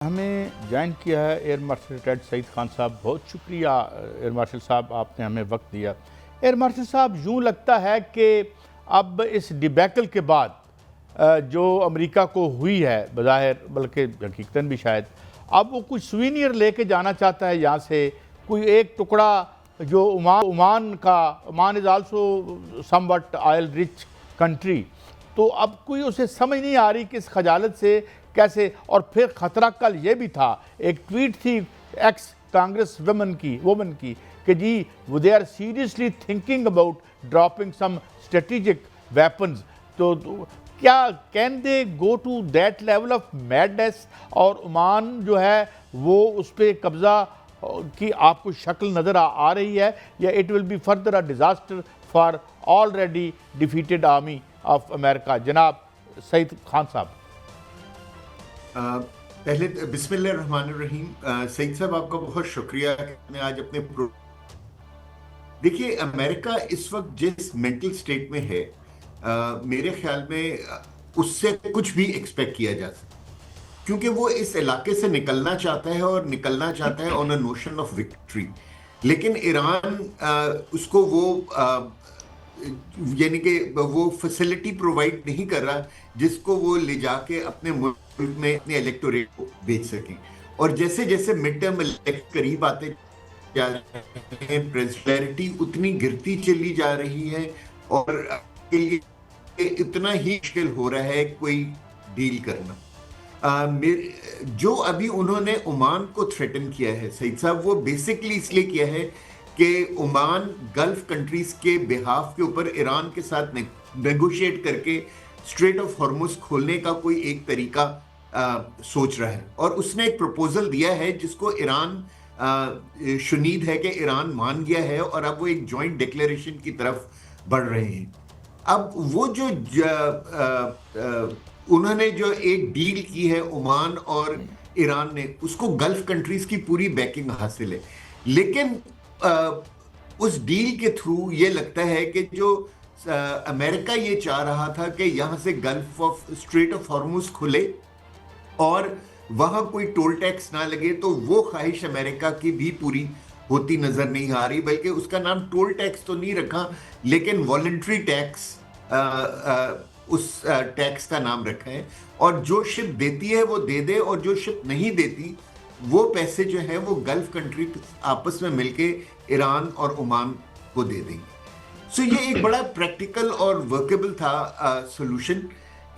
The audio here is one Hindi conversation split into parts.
हमें ज्वाइन किया है air marshal retired Saeed Khan साहब। बहुत शुक्रिया एयर मार्शल साहब, आपने हमें वक्त दिया। एयर मार्शल साहब, यूँ लगता है कि अब इस डिबैकल के बाद जो अमेरिका को हुई है बज़ाहिर, बल्कि हकीकतन भी शायद, अब वो कुछ सुवीनियर लेके जाना चाहता है यहाँ से, कोई एक टुकड़ा जो Oman is also somewhat oil rich country. तो अब कोई उसे समझ नहीं आ रही कि इस खजालत से कैसे। और फिर ख़तरा कल ये भी था, एक ट्वीट थी एक्स कांग्रेस वुमन की कि जी वो they are seriously thinking about dropping some strategic weapons. तो क्या can they go to that level of madness? और ओमान जो है वो उस पर कब्ज़ा की आपको शक्ल नज़र आ रही है, या it will be further a disaster for already defeated army of America? जनाब सईद खान साहब। पहले बिस्मिल्लाहिर्रहमानिर्रहीम। सईद साहब, आपका बहुत शुक्रिया कि आपने आज अपने देखिए, अमेरिका इस वक्त जिस मेंटल स्टेट में है, मेरे ख्याल में उससे कुछ भी एक्सपेक्ट किया जा सकता, क्योंकि वो इस इलाके से निकलना चाहता है और निकलना चाहता है on a notion of victory. लेकिन ईरान उसको वो यानी कि वो फैसिलिटी प्रोवाइड नहीं कर रहा जिसको वो ले जाके अपने मुल्क में अपने इलेक्टोरेट को बेच सकें। और जैसे जैसे मिड टर्म इलेक्ट करीब आते जा रहे हैं, प्रेसिडेंटी उतनी गिरती चली जा रही है और के लिए इतना ही मुश्किल हो रहा है कोई डील करना। जो अभी उन्होंने ओमान को थ्रेटन किया है सईद साहब, वो बेसिकली इसलिए किया है कि ओमान गल्फ कंट्रीज के बिहाफ के ऊपर ईरान के साथ नेगोशिएट करके स्ट्रेट ऑफ हॉर्मुज खोलने का कोई एक तरीका सोच रहा है। और उसने एक प्रपोजल दिया है जिसको ईरान शुनीद है कि ईरान मान गया है और अब वो एक जॉइंट डिक्लेरेशन की तरफ बढ़ रहे हैं। अब वो जो उन्होंने जो एक डील की है ओमान और ईरान ने, उसको गल्फ कंट्रीज की पूरी बैकिंग हासिल है। लेकिन उस डील के थ्रू ये लगता है कि जो अमेरिका ये चाह रहा था कि यहां से gulf of straight of Hormuz खुले और वहां कोई टोल टैक्स ना लगे, तो वो ख्वाहिश अमेरिका की भी पूरी होती नजर नहीं आ रही। बल्कि उसका नाम टोल टैक्स तो नहीं रखा, लेकिन वॉलंटरी टैक्स उस टैक्स का नाम रखा है। और जो शिप देती है वो दे दे, और जो शिप नहीं देती वो पैसे जो है वो गल्फ कंट्री आपस में मिलके ईरान और ओमान को दे देंगे। सो ये एक बड़ा प्रैक्टिकल और वर्केबल था सॉल्यूशन,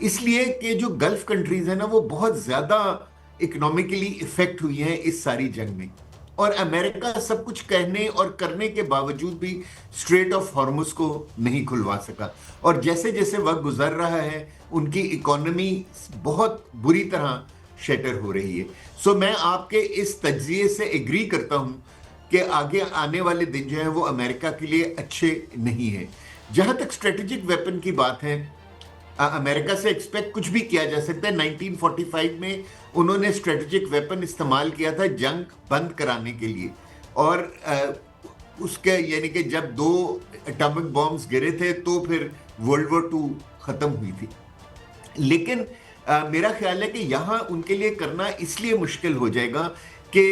इसलिए कि जो गल्फ कंट्रीज है ना, वो बहुत ज्यादा इकोनॉमिकली इफेक्ट हुई हैं इस सारी जंग में। और अमेरिका सब कुछ कहने और करने के बावजूद भी स्ट्रेट ऑफ हॉर्मुज को नहीं खुलवा सका। और जैसे जैसे वक्त गुजर रहा है, उनकी इकोनॉमी बहुत बुरी तरह शटर हो रही है। सो मैं आपके इस तज्जिए से एग्री करता हूं कि आगे आने वाले दिन जो है वो अमेरिका के लिए अच्छे नहीं है। जहां तक स्ट्रेटेजिक वेपन की बात है, अमेरिका से एक्सपेक्ट कुछ भी किया जा सकता है। 1945 में उन्होंने स्ट्रेटेजिक वेपन इस्तेमाल किया था जंग बंद कराने के लिए, और उसके यानी कि जब 2 एटॉमिक बॉम्ब्स गिरे थे तो फिर वर्ल्ड वॉर 2 खत्म हुई थी। लेकिन मेरा ख्याल है कि यहाँ उनके लिए करना इसलिए मुश्किल हो जाएगा कि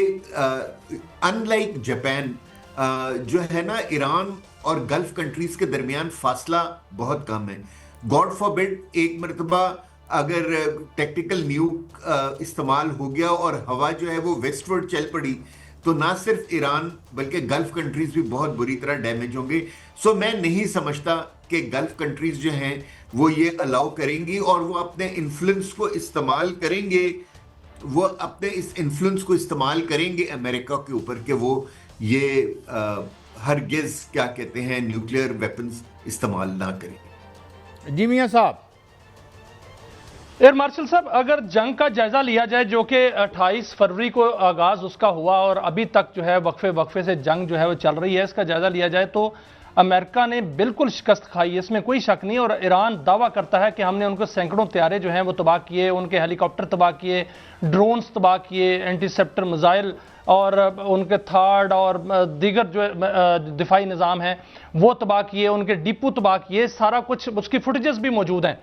अनलाइक जापान जो है ना, ईरान और गल्फ कंट्रीज के दरमियान फासला बहुत कम है। गॉड फॉरबिड एक मरतबा अगर टैक्टिकल न्यूक इस्तेमाल हो गया और हवा जो है वो वेस्टवर्ड चल पड़ी, तो ना सिर्फ ईरान बल्कि गल्फ कंट्रीज भी बहुत बुरी तरह डैमेज होंगे। सो मैं नहीं समझता कि गल्फ कंट्रीज जो हैं वो ये अलाउ करेंगी, और वो अपने इन्फ्लुएंस को इस्तेमाल करेंगे, वो अपने इस इन्फ्लुएंस को इस्तेमाल करेंगे अमेरिका के ऊपर कि वो ये हरगिज क्या कहते हैं न्यूक्लियर वेपन्स इस्तेमाल ना करें। जी मियां साहब। एयर मार्शल साहब, अगर जंग का जायजा लिया जाए जो कि 28 फरवरी को आगाज उसका हुआ और अभी तक जो है वक्फे से जंग जो है वो चल रही है, इसका जायजा लिया जाए तो अमेरिका ने बिल्कुल शिकस्त खाई है, इसमें कोई शक नहीं। और ईरान दावा करता है कि हमने उनको सैकड़ों त्यारे जो हैं वो तबाह किए, उनके हेलीकॉप्टर तबाह किए, ड्रोन्स तबाह किए, एंटीसेप्टर मिसाइल और उनके थार्ड और दीगर जो दिफाई निज़ाम हैं वो तबाह किए, उनके डिपो तबाह किए, सारा कुछ उसकी फुटेजेस भी मौजूद हैं।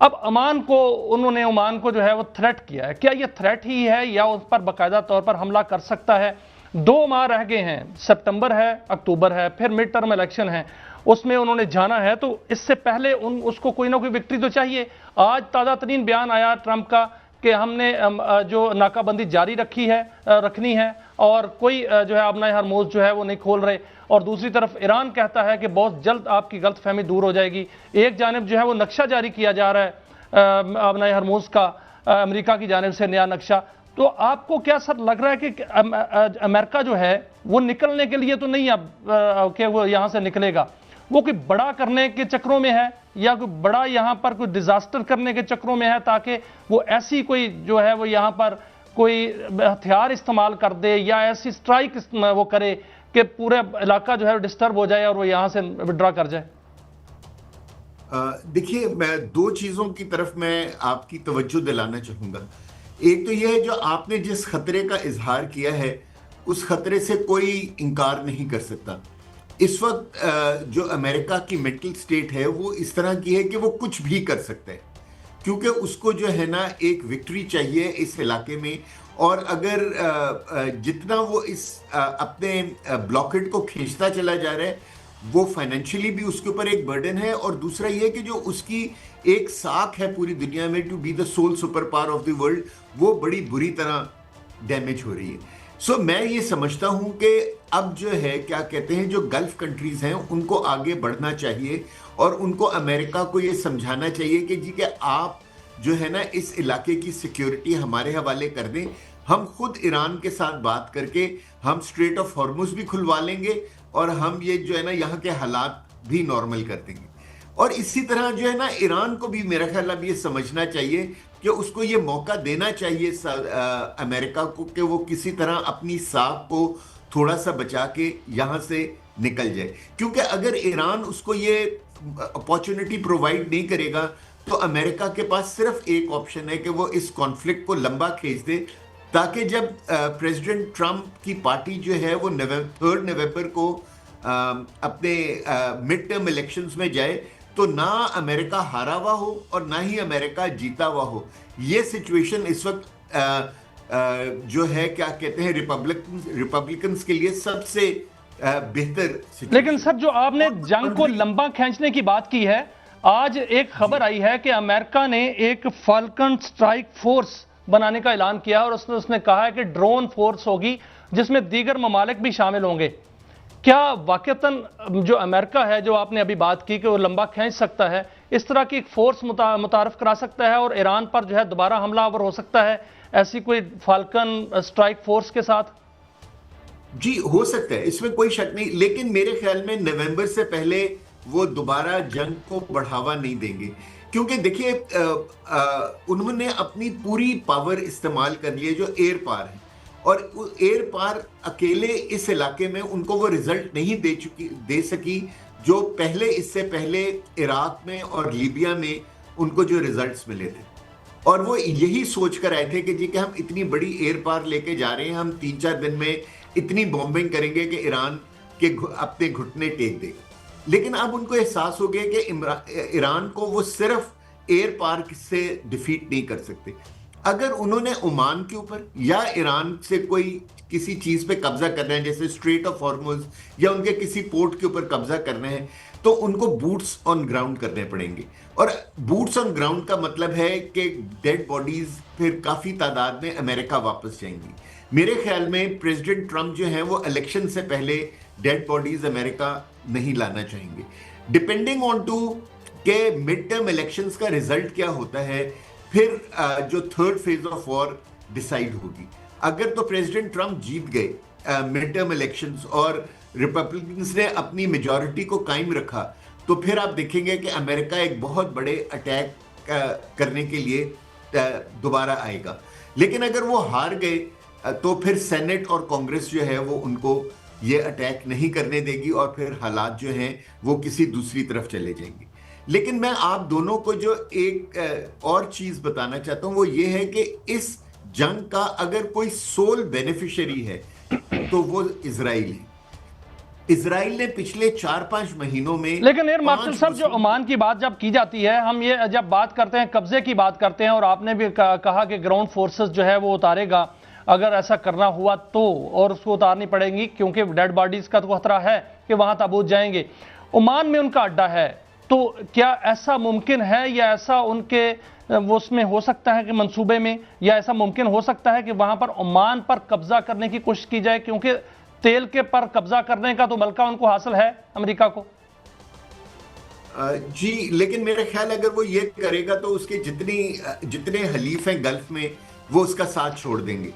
अब ओमान को जो है वो थ्रेट किया है। क्या ये थ्रेट ही है या उस पर बाकायदा तौर पर हमला कर सकता है? 2 माह रह गए हैं, सितंबर है, अक्टूबर है, फिर मिड टर्म इलेक्शन है, उसमें उन्होंने जाना है, तो इससे पहले उसको कोई ना कोई विक्ट्री तो चाहिए। आज ताज़ा तरीन बयान आया ट्रंप का कि हमने जो नाकाबंदी जारी रखनी है और कोई जो है अपना हरमोज जो है वो नहीं खोल रहे, और दूसरी तरफ ईरान कहता है कि बहुत जल्द आपकी गलतफहमी दूर हो जाएगी। एक जानिब जो है वो नक्शा जारी किया जा रहा है अपना हरमोज का, अमेरिका की जानिब से नया नक्शा। तो आपको क्या सर लग रहा है कि अमेरिका जो है वो निकलने के लिए तो नहीं अब कि वो यहाँ से निकलेगा, वो कोई बड़ा करने के चक्रों में है या कोई बड़ा यहाँ पर कोई डिजास्टर करने के चक्रों में है, ताकि वो ऐसी कोई जो है वो यहाँ पर कोई हथियार इस्तेमाल कर दे या ऐसी स्ट्राइक वो करे कि पूरा इलाका जो है डिस्टर्ब हो जाए और वो यहाँ से विड्रॉ कर जाए? देखिए, मैं 2 चीजों की तरफ मैं आपकी तवज्जो दिलाना चाहूंगा। एक तो यह है, जो आपने जिस खतरे का इजहार किया है उस खतरे से कोई इनकार नहीं कर सकता। इस वक्त जो अमेरिका की मेंटल स्टेट है वो इस तरह की है कि वो कुछ भी कर सकता है, क्योंकि उसको जो है ना एक विक्ट्री चाहिए इस इलाके में। और अगर जितना वो इस अपने ब्लॉकेड को खींचता चला जा रहा है, वो फाइनेंशियली भी उसके ऊपर एक बर्डन है, और दूसरा ये कि जो उसकी एक साख है पूरी दुनिया में to be the sole super power of the world, वो बड़ी बुरी तरह डैमेज हो रही है। सो मैं ये समझता हूं कि अब जो है क्या कहते हैं, जो गल्फ कंट्रीज हैं उनको आगे बढ़ना चाहिए और उनको अमेरिका को ये समझाना चाहिए कि जी कि आप जो है ना इस इलाके की सिक्योरिटी हमारे हवाले कर दें। हम खुद ईरान के साथ बात करके हम स्ट्रेट ऑफ हॉर्मुज भी खुलवा लेंगे और हम ये जो है ना यहाँ के हालात भी नॉर्मल कर देंगे। और इसी तरह जो है ना ईरान को भी मेरा ख्याल अब ये समझना चाहिए कि उसको ये मौका देना चाहिए अमेरिका को कि वो किसी तरह अपनी साख को थोड़ा सा बचा के यहाँ से निकल जाए, क्योंकि अगर ईरान उसको ये अपॉर्चुनिटी प्रोवाइड नहीं करेगा तो अमेरिका के पास सिर्फ एक ऑप्शन है कि वो इस कॉन्फ्लिक्ट को लंबा खींच दे, ताकि जब प्रेसिडेंट ट्रंप की पार्टी जो है वो 3 नवंबर को अपने मिड टर्म इलेक्शंस में जाए तो ना अमेरिका हारा हुआ हो और ना ही अमेरिका जीता हुआ हो। ये सिचुएशन इस वक्त जो है क्या कहते हैं रिपब्लिकन्स के लिए सबसे बेहतर। लेकिन सर, जो आपने जंग को लंबा खींचने की बात की है, आज एक खबर आई है कि अमेरिका ने एक फाल्कन स्ट्राइक फोर्स बनाने का ऐलान किया और उसने कहा है कि ड्रोन फोर्स होगी जिसमें दीगर ममालिक भी शामिल होंगे। क्या वाकईतन जो अमेरिका है, जो आपने अभी बात की कि वो लंबा खींच सकता है, इस तरह की एक फोर्स मुतारफ करा सकता है और ईरान पर जो है दोबारा हमलावर हो सकता है ऐसी कोई फाल्कन स्ट्राइक फोर्स के साथ? जी, हो सकता है, इसमें कोई शक नहीं, लेकिन मेरे ख्याल में नवंबर से पहले वो दोबारा जंग को बढ़ावा नहीं देंगे, क्योंकि देखिए उन्होंने अपनी पूरी पावर इस्तेमाल कर ली है जो एयर पार है, और एयर पार अकेले इस इलाके में उनको वो रिजल्ट नहीं दे सकी जो पहले, इससे पहले इराक में और लीबिया में उनको जो रिजल्ट्स मिले थे। और वो यही सोच कर आए थे कि जी कि हम इतनी बड़ी एयर पार लेके जा रहे हैं, हम 3-4 दिन में इतनी बॉम्बिंग करेंगे कि ईरान के अपने घुटने टेक देगा। लेकिन अब उनको एहसास हो गया कि ईरान को वो सिर्फ एयर पार से डिफीट नहीं कर सकते। अगर उन्होंने ओमान के ऊपर या ईरान से कोई किसी चीज पे कब्जा करना है, जैसे स्ट्रेट ऑफ हॉर्मुज या उनके किसी पोर्ट के ऊपर कब्जा करना है, तो उनको बूट्स ऑन ग्राउंड करने पड़ेंगे। और बूट्स ऑन ग्राउंड का मतलब है कि डेड बॉडीज फिर काफी तादाद में अमेरिका वापस जाएंगी। मेरे ख्याल में प्रेसिडेंट ट्रंप जो है वो इलेक्शन से पहले डेड बॉडीज अमेरिका नहीं लाना चाहेंगे। डिपेंडिंग ऑन टू के मिड टर्म इलेक्शंस का रिजल्ट क्या होता है, फिर जो 3rd phase of war decide होगी। अगर तो प्रेसिडेंट ट्रंप जीत गए मिड टर्म इलेक्शंस और रिपब्लिकन्स ने अपनी मेजॉरिटी को कायम रखा, तो फिर आप देखेंगे कि अमेरिका एक बहुत बड़े अटैक करने के लिए दोबारा आएगा। लेकिन अगर वो हार गए तो फिर सेनेट और कांग्रेस जो है वो उनको ये अटैक नहीं करने देगी और फिर हालात जो हैं वो किसी दूसरी तरफ चले जाएंगे। लेकिन मैं आप दोनों को जो एक और चीज बताना चाहता हूं वो ये है कि इस जंग का अगर कोई सोल बेनिफिशियरी है तो वो इजराइल है। इजराइल ने पिछले 4-5 महीनों में लेकिन एयर मार्शल 5 साहब, जो ओमान की बात जब की जाती है, हम ये जब बात करते हैं कब्जे की बात करते हैं, और आपने भी कहा कि ग्राउंड फोर्सेस जो है वो उतारेगा अगर ऐसा करना हुआ तो, और उसको उतारनी पड़ेगी क्योंकि डेड बॉडीज का तो खतरा है कि वहां ताबूत जाएंगे। ओमान में उनका अड्डा है, तो क्या ऐसा मुमकिन है, या ऐसा उनके वो उसमें हो सकता है कि मंसूबे में, या ऐसा मुमकिन हो सकता है कि वहां पर ओमान पर कब्जा करने की कोशिश की जाए, क्योंकि तेल के पर कब्जा करने का तो मलका उनको हासिल है अमेरिका को? जी, लेकिन मेरा ख्याल अगर वो ये करेगा तो उसके जितने हलीफ हैं गल्फ में वो उसका साथ छोड़ देंगे।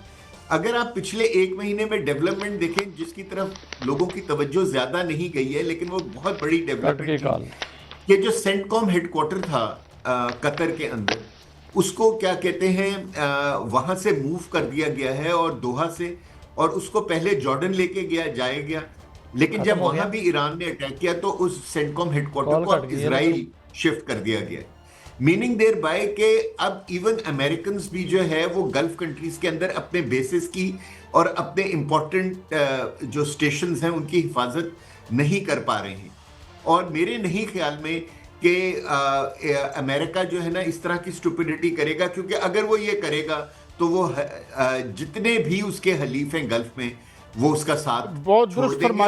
अगर आप पिछले 1 महीने में डेवलपमेंट देखें, जिसकी तरफ लोगों की तवज्जो ज्यादा नहीं गई है, लेकिन वो बहुत बड़ी डेवलपमेंट थी। ये जो सेंटकॉम हेडक्वार्टर था कतर के अंदर, उसको क्या कहते हैं वहां से मूव कर दिया गया है, और दोहा से, और उसको पहले जॉर्डन लेके गया, लेकिन जब वहां भी ईरान ने अटैक किया तो उस सेंटकॉम हेडक्वार्टर को इजराइल शिफ्ट कर दिया गया। मीनिंग देयर बाय के अब इवन अमेरिकन भी जो है वो गल्फ कंट्रीज के अंदर अपने बेसिस की और अपने इंपॉर्टेंट जो स्टेशंस हैं उनकी हिफाजत नहीं कर पा रहे हैं। और मेरे नहीं ख्याल में कि अमेरिका जो है ना इस तरह की स्टुपिडिटी करेगा, क्योंकि अगर वो ये करेगा तो वो जितने भी उसके हलीफ हैं गल्फ में वो उसका साथ बहुत छोड़ दुरुस्त देंगे। फरमाया।